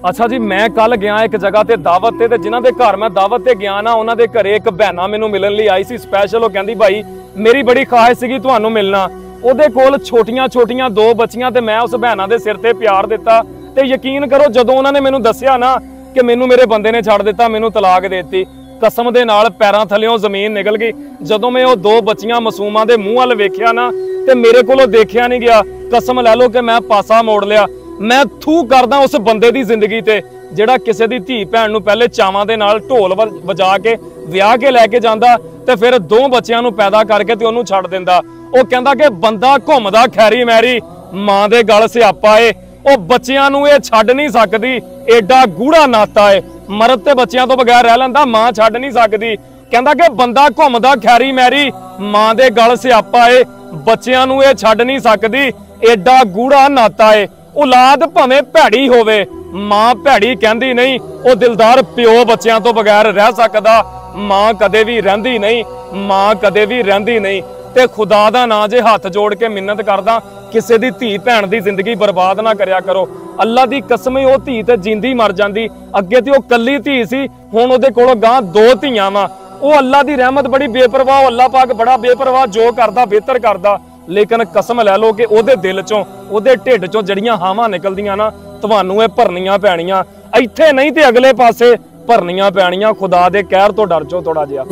अच्छा जी, मैं कल गया एक जगह ते दावत ते जिन्हां दे घर मैं दावत ते गया ना, उन्हां दे घरे एक बहना मैनू मिलण लई आई सी स्पैशल। ओह कहंदी भाई मेरी बड़ी ख्वाहिश सीगी तुहानू मिलना। ओहदे कोल छोटियां छोटियां दो बच्चियां ते मैं उस बहना दे सिर ते प्यार दिता ते यकीन करो जदों उन्हां ने मैनू दस्सिया ना कि मैनू मेरे बंदे ने छड्ड दिता, मैनू तलाक देती, कसम दे नाल पैरां थल्लेओं जमीन निकल गई। जदों मैं वो दो बच्चियां मासूमां दे मूंह वल वेखिया ना ते मेरे कोलों देखिया नहीं गया। कसम लै लो कि मैं पासा मोड़ लिया। मैं थू करदा उस बंदे दी जिंदगी ते जिहड़ा किसी दी धी भैन नूं पहले चावां दे नाल ढोल वजा के विआह के लैके जांदा ते फिर दो बच्चियां नूं पैदा करके ते ओनूं छड्ड दिंदा। ਉਹ ਕਹਿੰਦਾ कि बंदा घुमदा खैरी मैरी मां दे गल सियापा है। ਉਹ ਬੱਚਿਆਂ ਨੂੰ ਇਹ ਛੱਡ नहीं सकदी, एडा गूढ़ा नाता है। मर्द ते बच्चियां तो बगैर रह लैंदा, मां छੱਡ नहीं सकदी। कहंदा कि बंदा घुमदा खैरी मैरी मां दे गल सियापा है, ਬੱਚਿਆਂ ਨੂੰ ਇਹ ਛੱਡ नहीं सकदी, एडा गूढ़ा नाता है। औलाद भावें भैड़ी होवे, मां भैड़ी कहंदी नहीं। ਉਹ दिलदार प्यो बच्चियां तो बगैर रह सकदा, मां कदे भी रहिंदी नहीं, मां कदे भी रहिंदी नहीं। ते खुदा दा नां जे हाथ जोड़ के मिन्नत करदा किसी दी धी भैन दी जिंदगी बर्बाद ना करया करो। अल्लाह दी कसम ही धी ते जिंदी मर जांदी। अगे ते ओह कल्ली धी सी, हुण ओहदे कोलों गां दो धीआं वा। ओह अल्लाह दी रहमत बड़ी बेपरवाह, अल्लाह पाक बड़ा बेपरवाह, जो करदा बेहतर करदा। लेकिन कसम लै लो कि ओहदे दिल चों ओहदे ढिड चों जड़ियां हावां निकलदियां ना तुहानूं इह भरनियां पैणियां, इत्थे नहीं ते अगले पासे भरनियां पैणियां। खुदा दे कहर तो डर जाओ थोड़ा जिहा।